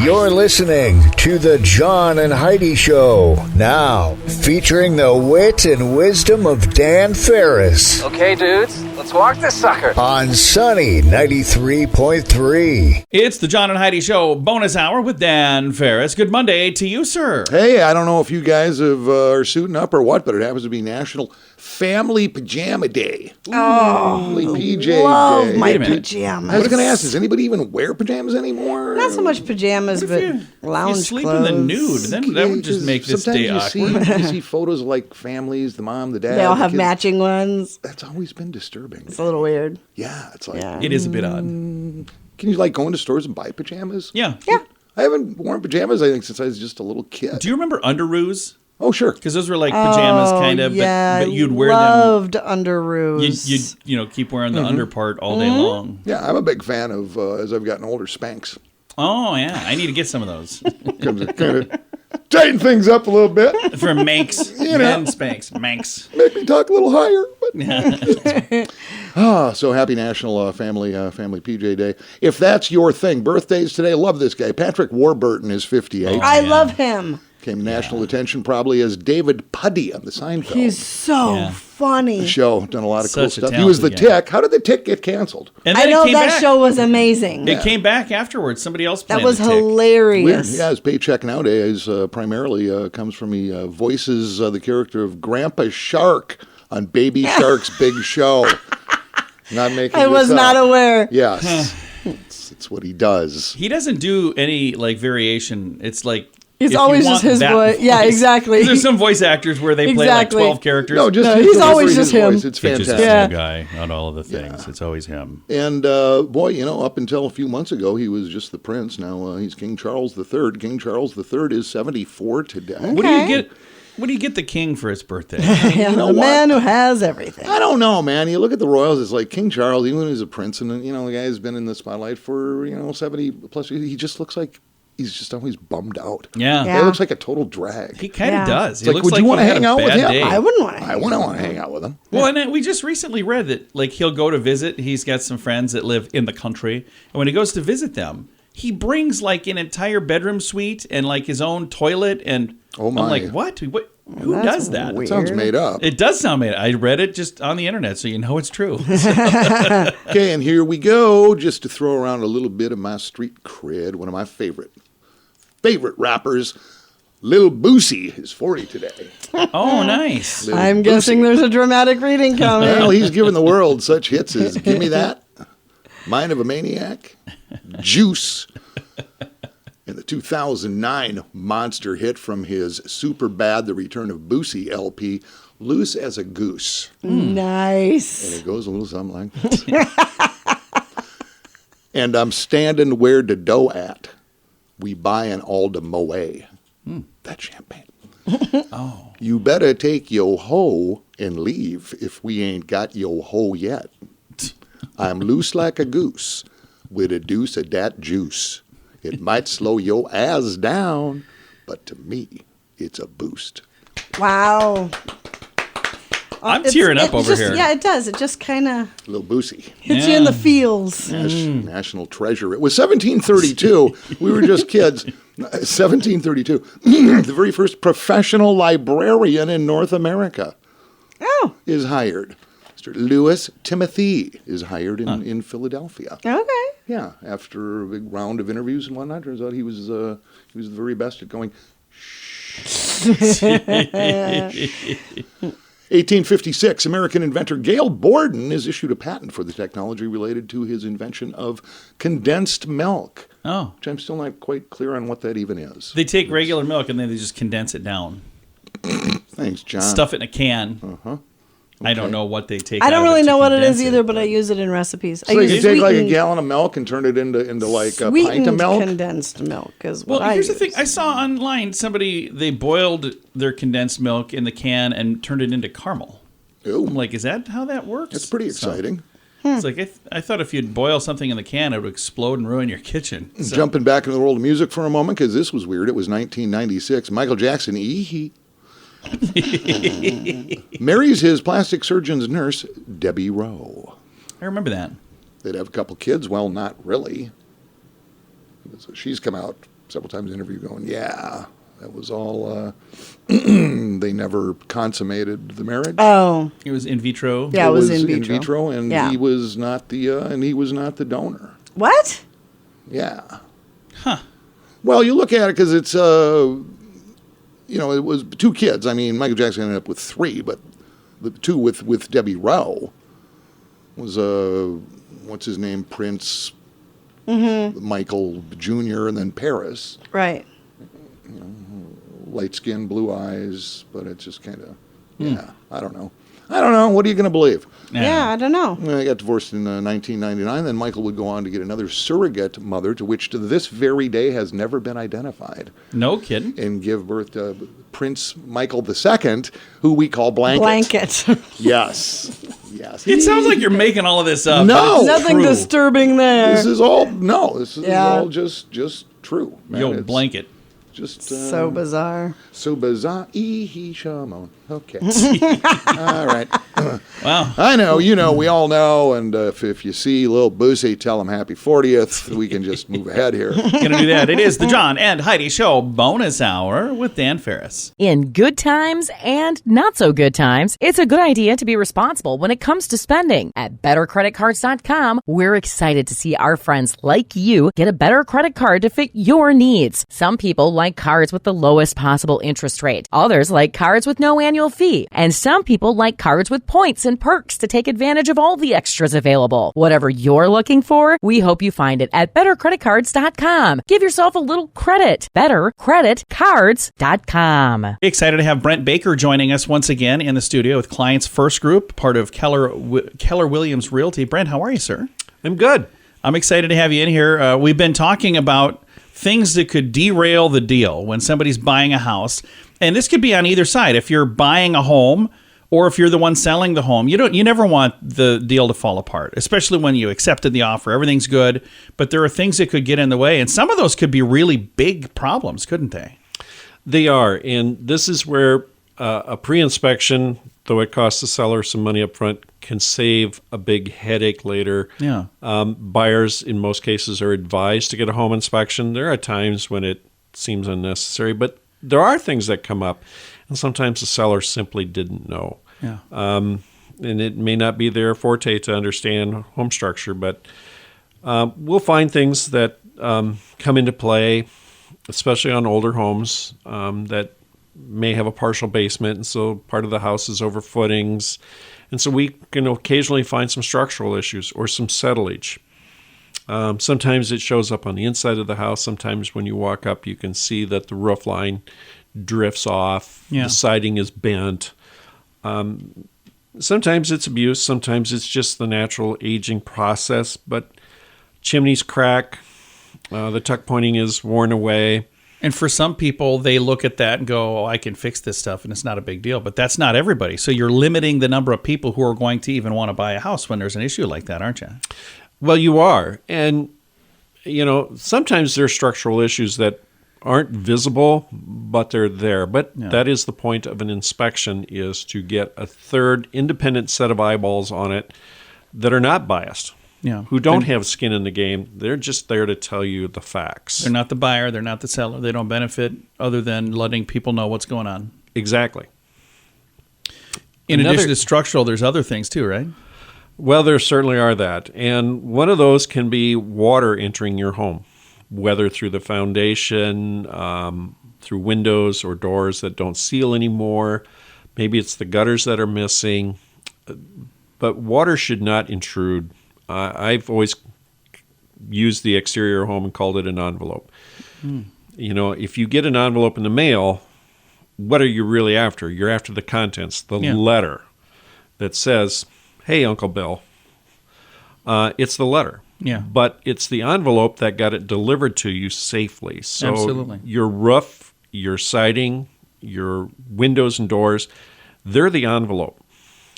You're listening to the John and Heidi Show. Now, featuring the wit and wisdom of Dan Ferris. Okay, dudes, let's walk this sucker. On Sunny 93.3. It's the John and Heidi Show bonus hour with Dan Ferris. Good Monday to you, sir. Hey, I don't know if you guys are suiting up or what, but it happens to be National Family Pajama Day. Family PJ love Day. my pajamas. I was going to ask, does anybody even wear pajamas anymore? Not so much pajamas, but lounge You sleep clothes. in the nude, then that would just make this day awkward. You see photos of like families, the mom, the dad. They all the have kids. matching ones. That's always been disturbing. It's a little weird. Yeah, it's like, Yeah. It is a bit odd. can you like go into stores and buy pajamas? Yeah. I haven't worn pajamas, I think, since I was just a little kid. Do you remember underoos? Oh, sure. Because those were like pajamas, kind of, Yeah, but you'd wear loved underoos. You'd keep wearing the underpart all day long. Yeah, I'm a big fan of, as I've gotten older, Spanx. Oh, yeah. I need to get some of those. Kind of tighten things up a little bit. For Manx. Men Spanx. Manx. Make me talk a little higher. But so happy National Family PJ Day. If that's your thing, birthdays today, love this guy. Patrick Warburton is 58. I love him. Came to national attention probably as David Puddy on the Seinfeld He's so funny. show. Done a lot of cool Such a stuff. He was the talented guy. Tick. How did the Tick get canceled? And I then it know came that back. show was amazing. It came back afterwards. Somebody else played That was the Tick. Weird. hilarious. Yeah, his paycheck nowadays primarily comes from he voices the character of Grandpa Shark on Baby Shark's Big Show. Not making I this was up. not aware. Yes. It's what he does. He doesn't do any like variation. It's like It's if you always want just his that voice. Yeah, exactly. There's some voice actors where they play like Exactly. 12 characters. No, just No, his he's delivery, always his just him. voice. It's He's just fantastic. the same guy on all of the things. It's always him. And boy, up until a few months ago, he was just the prince. Now he's King Charles III. King Charles III is 74 today. What do you get? What do you get the king for his birthday? Yeah, know the what? man who has everything. I don't know, man. You look at the royals, it's like King Charles, even when he's a prince, and the guy's been in the spotlight for 70 plus years. He just looks like he's just always bummed out. Yeah. Yeah. He looks like a total drag. He kind of Yeah. does. He Like, looks would like you wanna he had hang a out with bad him? day. I wouldn't want to. I wouldn't want to hang out with him. Well, and we just recently read that like he'll go to visit. He's got some friends that live in the country, and when he goes to visit them, he brings like an entire bedroom suite and like his own toilet. And Oh, my. I'm like, what? Who That's does that? weird. Sounds made up. It does sound made. I read it just on the internet, so you know it's true. Okay, and here we go. Just to throw around a little bit of my street cred, one of my favorite rappers, Lil Boosie, is 40 today. Oh, nice. Lil I'm Boosie. guessing there's a dramatic reading coming. Well, he's given the world such hits as Give Me That, Mind of a Maniac, Juice, and the 2009 monster hit from his Super Bad, The Return of Boosie LP, Loose as a Goose. Nice. And it goes a little something like this. And I'm standing where the dough at. We buyin' all the Moet. That champagne. Oh, You better take yo hoe and leave if we ain't got yo hoe yet. I'm loose like a goose with a deuce of dat juice. It might slow yo ass down, but to me, it's a boost. Wow. I'm tearing up over just, here. Yeah, it does. It just kind of Little Boosie. hits you in the feels. National treasure. It was 1732. We were just kids. 1732. The very first professional librarian in North America Oh, is hired. Mr. Lewis Timothy is hired in Philadelphia. okay. Yeah, after a big round of interviews and whatnot, turns out he was the very best at going. 1856, American inventor Gale Borden is issued a patent for the technology related to his invention of condensed milk, Oh. which I'm still not quite clear on what that even is. They take regular milk and then they just condense it down. Thanks, John. Stuff it in a can. Uh-huh. I don't know what they take. I don't out of really to know what it condense is either, but I use it in recipes. So I you use can take like a sweetened- gallon of milk and turn it into like a pint of sweetened milk? condensed milk is Well, what I here's use. the thing. I saw online they boiled their condensed milk in the can and turned it into caramel. Ooh, I'm like, is that how that works? that's pretty So, exciting. it's like I thought if you'd boil something in the can, it would explode and ruin your kitchen. So, Jumping back into the world of music for a moment, because this was weird. It was 1996. Michael Jackson, marries his plastic surgeon's nurse, Debbie Rowe. I remember that. They'd have a couple kids. Well, not really. So she's come out several times in the interview going, yeah, that was all, they never consummated the marriage. Oh, It was in vitro. yeah, it was in vitro. and Yeah. he was not the donor. What? Yeah. Huh. Well, you look at it because it's, it was 2 kids. I mean, Michael Jackson ended up with 3, but the 2 with Debbie Rowe was, what's his name, Prince, Michael Jr., and then Paris. Right. Light skin, blue eyes, but it's just kind of, I don't know. What are you going to believe? Yeah, I don't know. They got divorced in 1999. Then Michael would go on to get another surrogate mother, to which to this very day has never been identified, No kidding. and give birth to Prince Michael II, who we call Blanket. Blanket. Yes. It sounds like you're making all of this up. No. but it's Nothing true. disturbing there. This is all Yeah. all just true. Man. Yo, It's blanket. Just So bizarre. so bizarre. Shamon. Okay. All right. Wow. I know, we all know, and if you see Lil Boosie, tell him happy 40th. We can just move ahead here. Gonna do that. It is the John and Heidi Show bonus hour with Dan Ferris. In good times and not so good times, it's a good idea to be responsible when it comes to spending. At BetterCreditCards.com, we're excited to see our friends like you get a better credit card to fit your needs. Some people like cards with the lowest possible interest rate. Others like cards with no annual fee. And some people like cards with points and perks to take advantage of all the extras available. Whatever you're looking for, we hope you find it at BetterCreditCards.com. Give yourself a little credit. BetterCreditCards.com. Excited to have Brent Baker joining us once again in the studio with Clients First Group, part of Keller Williams Realty. Brent, how are you, sir? I'm good. I'm excited to have you in here. We've been talking about things that could derail the deal when somebody's buying a house. And this could be on either side. If you're buying a home or if you're the one selling the home, you never want the deal to fall apart, especially when you accepted the offer. Everything's good, but there are things that could get in the way. And some of those could be really big problems, couldn't they? They are. And this is where a pre-inspection, though it costs the seller some money up front, can save a big headache later. Yeah. Buyers, in most cases, are advised to get a home inspection. There are times when it seems unnecessary, but there are things that come up, and sometimes the seller simply didn't know. Yeah. And it may not be their forte to understand home structure, but we'll find things that come into play, especially on older homes that may have a partial basement, and so part of the house is over footings. And so we can occasionally find some structural issues or some settlage. Sometimes it shows up on the inside of the house. Sometimes when you walk up, you can see that the roof line drifts off. Yeah. The siding is bent. Sometimes it's abuse. Sometimes it's just the natural aging process. But chimneys crack. The tuck pointing is worn away. And for some people, they look at that and go, oh, I can fix this stuff, and it's not a big deal. But that's not everybody. So you're limiting the number of people who are going to even want to buy a house when there's an issue like that, aren't you? Well, you are. And, sometimes there are structural issues that aren't visible, but they're there. But that is the point of an inspection, is to get a third independent set of eyeballs on it that are not biased. Yeah. Who don't have skin in the game. They're just there to tell you the facts. They're not the buyer. They're not the seller. They don't benefit other than letting people know what's going on. Exactly. In addition to structural, there's other things too, right? Well, there certainly are that. And one of those can be water entering your home, whether through the foundation, through windows or doors that don't seal anymore. Maybe it's the gutters that are missing. But water should not intrude. I've always used the exterior home and called it an envelope. If you get an envelope in the mail, what are you really after? You're after the contents, the letter that says, hey, Uncle Bill. It's the letter. Yeah. But it's the envelope that got it delivered to you safely. So Absolutely. Your roof, your siding, your windows and doors, they're the envelope.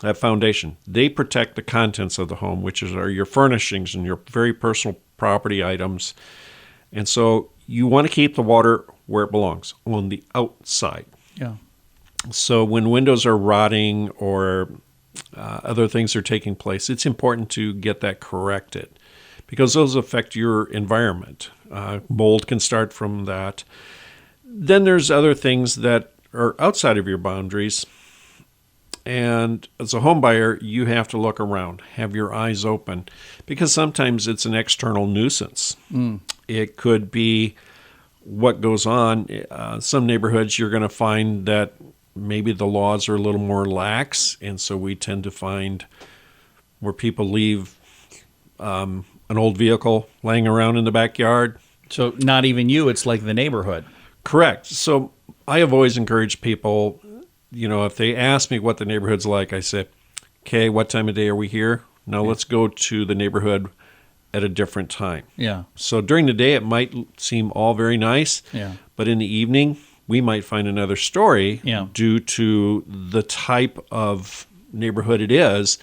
That foundation. They protect the contents of the home, which are your furnishings and your very personal property items. And so you want to keep the water where it belongs, on the outside. Yeah. So when windows are rotting or other things are taking place, it's important to get that corrected, because those affect your environment. Mold can start from that. Then there's other things that are outside of your boundaries. And as a home buyer, you have to look around, have your eyes open, because sometimes it's an external nuisance. It could be what goes on. Some neighborhoods you're going to find that maybe the laws are a little more lax, and so we tend to find where people leave an old vehicle laying around in the backyard. So not even you, it's like the neighborhood. Correct. So I have always encouraged people, if they ask me what the neighborhood's like, I say, okay, what time of day are we here? Now let's go to the neighborhood at a different time. Yeah. So during the day, it might seem all very nice. Yeah. But in the evening, we might find another story due to the type of neighborhood it is.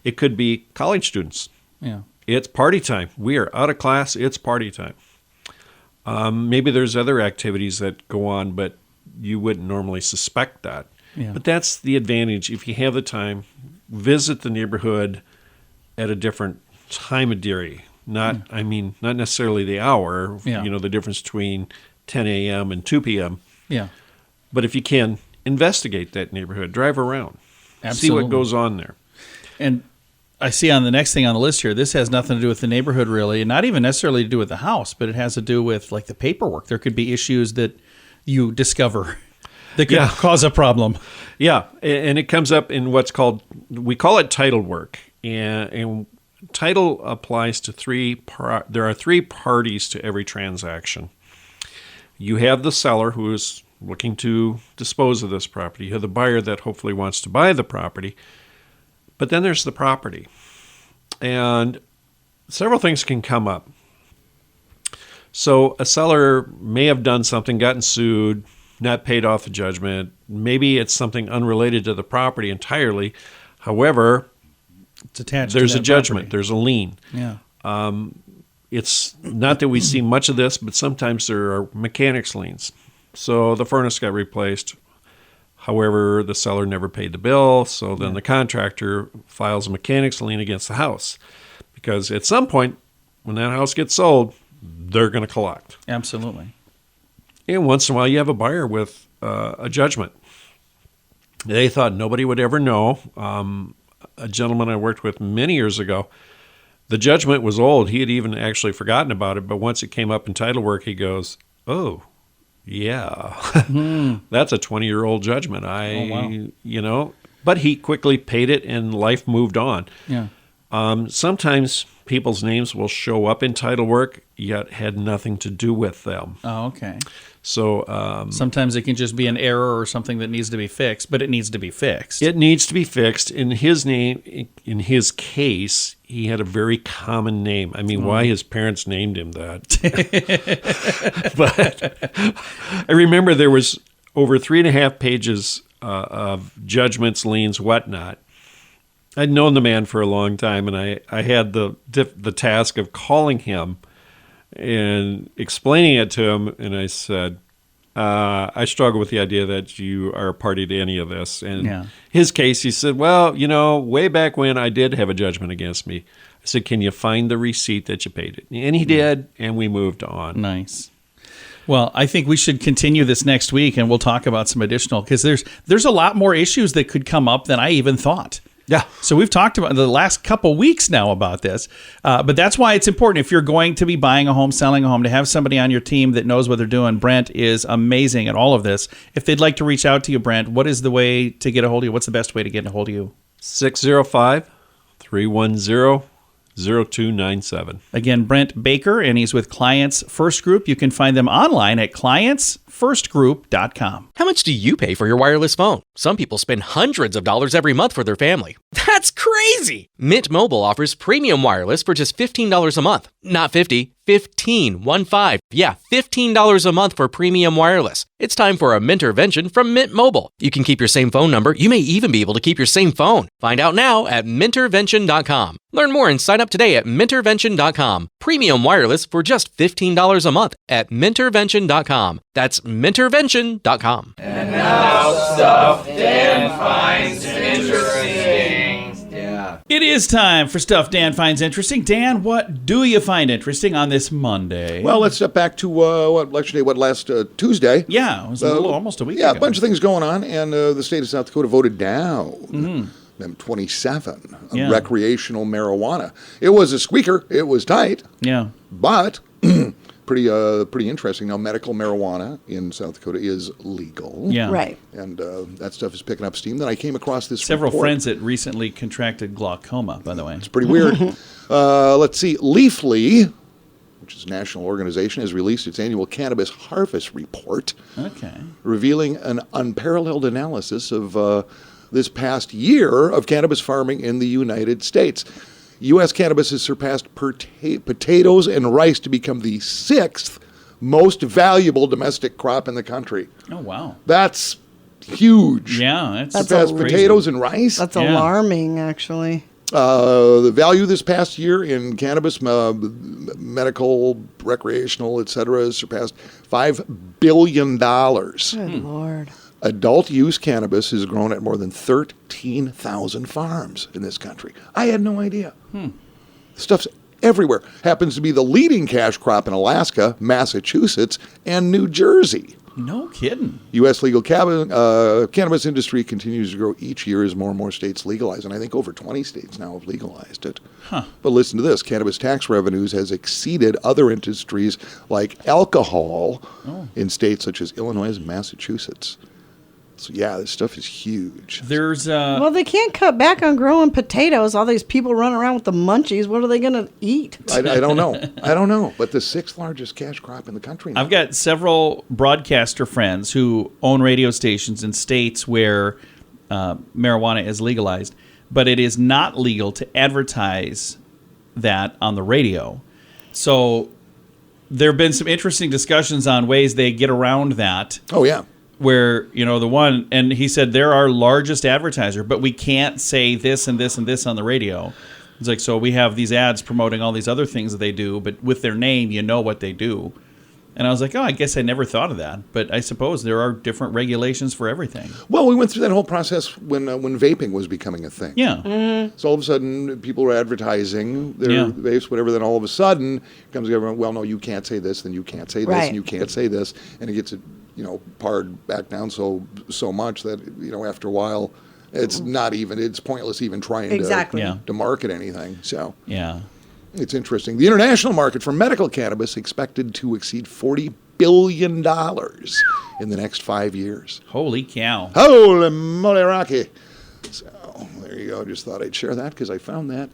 It could be college students. Yeah. It's party time. We are out of class. It's party time. Maybe there's other activities that go on, but you wouldn't normally suspect that. Yeah. But that's the advantage. If you have the time, visit the neighborhood at a different time of day. Not necessarily the hour, the difference between 10 a.m. and 2 p.m. Yeah. But if you can, investigate that neighborhood, drive around, see what goes on there. And I see on the next thing on the list here, this has nothing to do with the neighborhood really, and not even necessarily to do with the house, but it has to do with like the paperwork. There could be issues that you discover that could cause a problem. Yeah, and it comes up in we call it title work. And title applies to there are three parties to every transaction. You have the seller who is looking to dispose of this property. You have the buyer that hopefully wants to buy the property. But then there's the property. And several things can come up. So a seller may have done something, gotten sued, not paid off the judgment. Maybe it's something unrelated to the property entirely. However, it's attached. There's to a judgment. Property. There's a lien. Yeah. It's not that we see much of this, but sometimes there are mechanics liens. So the furnace got replaced. However, the seller never paid the bill, so then the contractor files a mechanics lien against the house. Because at some point, when that house gets sold, they're going to collect. Absolutely. And once in a while, you have a buyer with a judgment. They thought nobody would ever know. A gentleman I worked with many years ago, the judgment was old. He had even actually forgotten about it, but once it came up in title work, he goes, oh, yeah, that's a 20-year-old judgment. But he quickly paid it and life moved on. Yeah. Sometimes people's names will show up in title work, yet had nothing to do with them. Oh, okay. So sometimes it can just be an error or something that needs to be fixed, but it needs to be fixed. It needs to be fixed. In his case, he had a very common name. I mean, why his parents named him that? But I remember there was over 3.5 pages of judgments, liens, whatnot. I'd known the man for a long time, and I had the task of calling him and explaining it to him, and I said, I struggle with the idea that you are a party to any of this. And his case, he said, well, way back when I did have a judgment against me. I said, can you find the receipt that you paid it? And he did, and we moved on. Nice. Well, I think we should continue this next week, and we'll talk about some additional, because there's a lot more issues that could come up than I even thought. Yeah. So we've talked about the last couple weeks now about this, but that's why it's important if you're going to be buying a home, selling a home, to have somebody on your team that knows what they're doing. Brent is amazing at all of this. If they'd like to reach out to you, Brent, what is the way to get a hold of you? What's the best way to get a hold of you? 605-310-0297. Again, Brent Baker, and he's with Clients First Group. You can find them online at clientsfirstgroup.com. How much do you pay for your wireless phone? Some people spend hundreds of dollars every month for their family. That's crazy! Mint Mobile offers premium wireless for just $15 a month. Not 50, 15, 1-5. Yeah, $15 a month for premium wireless. It's time for a Mintervention from Mint Mobile. You can keep your same phone number. You may even be able to keep your same phone. Find out now at Mintervention.com. Learn more and sign up today at Mintervention.com. Premium wireless for just $15 a month at Mintervention.com. That's Mintervention.com. And now stuff Dan finds interesting. Yeah. It is time for Stuff Dan Finds Interesting. Dan, what do you find interesting on this Monday? Well, let's step back to Election Day, last Tuesday. Yeah, it was almost a week ago. Yeah, a bunch of things going on, and the state of South Dakota voted down them 27 on recreational marijuana. It was a squeaker. It was tight. Yeah. But pretty interesting. Now, medical marijuana in South Dakota is legal. Yeah. Right. And that stuff is picking up steam. Then I came across this Several report. friends that recently contracted glaucoma, by the way. It's pretty weird. Let's see. Leafly, which is a national organization, has released its annual cannabis harvest report, revealing an unparalleled analysis of this past year of cannabis farming in the United States. U.S. cannabis has surpassed potatoes and rice to become the 6th most valuable domestic crop in the country. Oh, wow. That's huge. Yeah, that's surpassed potatoes and rice. That's alarming, actually. The value this past year in cannabis, medical, recreational, etc., has surpassed $5 billion. Good Lord. Adult use cannabis has grown at more than 13,000 farms in this country. I had no idea. Stuff's everywhere. Happens to be the leading cash crop in Alaska, Massachusetts, and New Jersey. No kidding. U.S. legal cannabis industry continues to grow each year as more and more states legalize, and I think over 20 states now have legalized it. But listen to this. Cannabis tax revenues has exceeded other industries like alcohol in states such as Illinois and Massachusetts. So, yeah, this stuff is huge. There's Well, they can't cut back on growing potatoes. All these people running around with the munchies. What are they going to eat? I don't know. I don't know. But the 6th largest cash crop in the country now. I've got several broadcaster friends who own radio stations in states where marijuana is legalized, but it is not legal to advertise that on the radio. So there have been some interesting discussions on ways they get around that. Oh, yeah. Where, the one, and he said they're our largest advertiser, but we can't say this and this and this on the radio. It's like, so we have these ads promoting all these other things that they do, but with their name, you know what they do. And I was like, I guess I never thought of that. But I suppose there are different regulations for everything. Well, we went through that whole process when vaping was becoming a thing. Yeah. So all of a sudden, people were advertising their vapes, whatever. Then all of a sudden, comes the government, well, no, you can't say this, then you can't say this, and you can't say this. And it gets pared back down so much that, after a while, it's pointless even trying to market anything. So it's interesting. The international market for medical cannabis expected to exceed $40 billion in the next 5 years. Holy cow. Holy moly Rocky. So there you go. Just thought I'd share that because I found that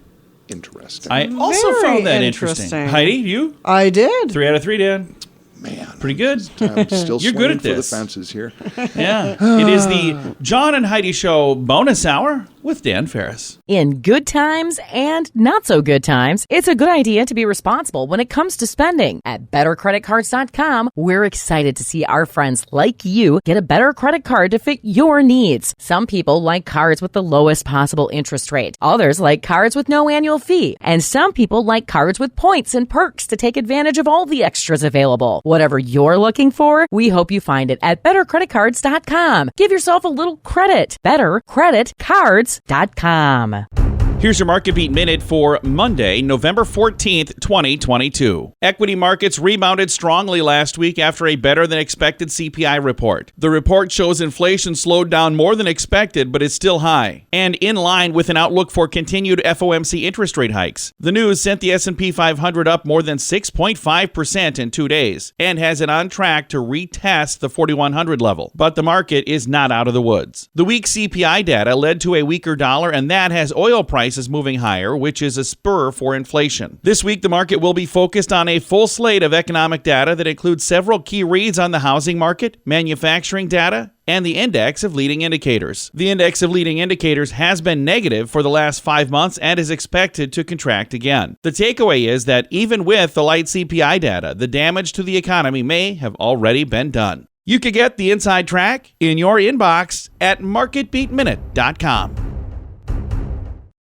interesting. I also found that interesting. Heidi, you? I did. 3 out of 3, Dan. Man. Pretty good. I'm still You're good at for this. the fences here. Yeah. It is the John and Heidi Show bonus hour with Dan Ferris. In good times and not so good times, it's a good idea to be responsible when it comes to spending. At bettercreditcards.com, we're excited to see our friends like you get a better credit card to fit your needs. Some people like cards with the lowest possible interest rate. Others like cards with no annual fee. And some people like cards with points and perks to take advantage of all the extras available. Whatever you're looking for, we hope you find it at bettercreditcards.com. Give yourself a little credit. Bettercreditcards.com. Here's your Market Beat Minute for Monday, November 14th, 2022. Equity markets rebounded strongly last week after a better-than-expected CPI report. The report shows inflation slowed down more than expected, but is still high, and in line with an outlook for continued FOMC interest rate hikes. The news sent the S&P 500 up more than 6.5% in 2 days, and has it on track to retest the 4,100 level. But the market is not out of the woods. The weak CPI data led to a weaker dollar, and that has oil prices moving higher, which is a spur for inflation. This week, the market will be focused on a full slate of economic data that includes several key reads on the housing market, manufacturing data, and the index of leading indicators. The index of leading indicators has been negative for the last 5 months and is expected to contract again. The takeaway is that even with the light CPI data, the damage to the economy may have already been done. You can get the inside track in your inbox at marketbeatminute.com.